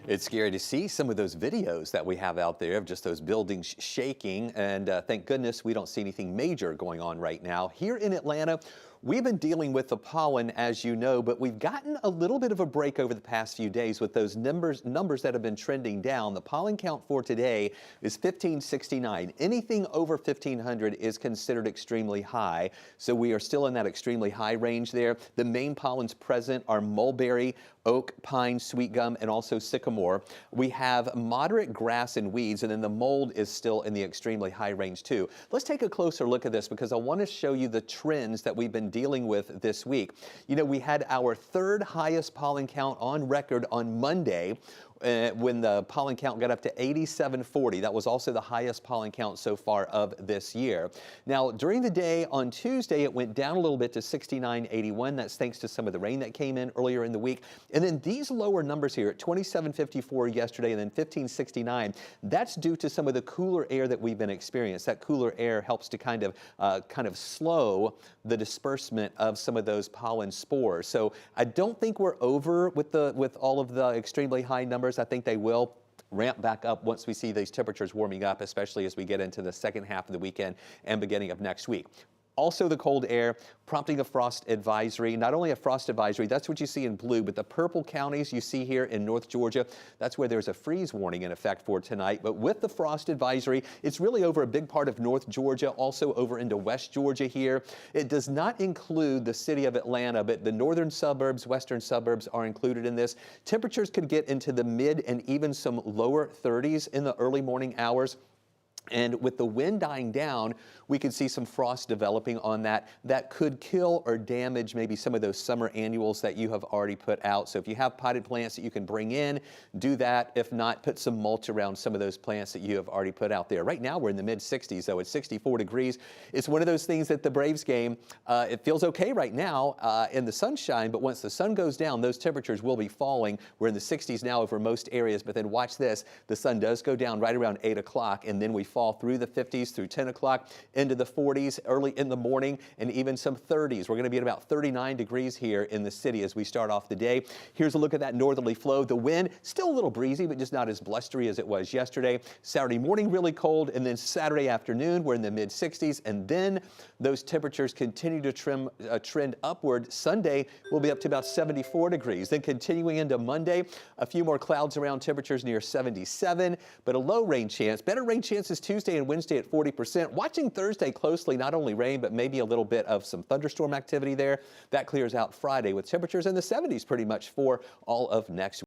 It's scary to see some of those videos that we have out there of just those buildings shaking, and thank goodness we don't see anything major going on right now. Here in Atlanta, we've been dealing with the pollen, as you know, but we've gotten a little bit of a break over the past few days with those numbers that have been trending down. The pollen count for today is 1569. Anything over 1500 is considered extremely high, so we are still in that extremely high range there. The main pollens present are mulberry, oak, pine, sweet gum, and also sycamore. We have moderate grass and weeds, and then the mold is still in the extremely high range too. Let's take a closer look at this because I want to show you the trends that we've been dealing with this week. You know, we had our third highest pollen count on record on Monday, when the pollen count got up to 8740. That was also the highest pollen count so far of this year. Now, during the day on Tuesday, it went down a little bit to 6981. That's thanks to some of the rain that came in earlier in the week. And then these lower numbers here at 2754 yesterday and then 1569, that's due to some of the cooler air that we've been experiencing. That cooler air helps to kind of slow the disbursement of some of those pollen spores. So I don't think we're over with all of the extremely high numbers. I think they will ramp back up once we see these temperatures warming up, especially as we get into the second half of the weekend and beginning of next week. Also the cold air prompting a frost advisory. Not only a frost advisory, that's what you see in blue, but the purple counties you see here in North Georgia, that's where there's a freeze warning in effect for tonight. But with the frost advisory, it's really over a big part of North Georgia, also over into West Georgia here. It does not include the city of Atlanta, but the northern suburbs, western suburbs are included in this. Temperatures could get into the mid and even some lower 30s in the early morning hours. And with the wind dying down, we could see some frost developing on that. That could kill or damage maybe some of those summer annuals that you have already put out. So if you have potted plants that you can bring in, do that. If not, put some mulch around some of those plants that you have already put out there. Right now, we're in the mid 60s, though. It's 64 degrees. It's one of those things that the Braves game, it feels okay right now in the sunshine, but once the sun goes down, those temperatures will be falling. We're in the 60s now over most areas, but then watch this. The sun does go down right around 8 o'clock, and then we fall through the 50s through 10 o'clock into the 40s early in the morning and even some 30s. We're going to be at about 39 degrees here in the city as we start off the day. Here's a look at that northerly flow. The wind still a little breezy, but just not as blustery as it was yesterday. Saturday morning really cold, and then Saturday afternoon we're in the mid 60s, and then those temperatures continue to trend upward. Sunday will be up to about 74 degrees. Then continuing into Monday, a few more clouds around, temperatures near 77, but a low rain chance. Better rain chances Tuesday and Wednesday at 40%. Watching Thursday closely, not only rain, but maybe a little bit of some thunderstorm activity there. That clears out Friday with temperatures in the 70s pretty much for all of next week.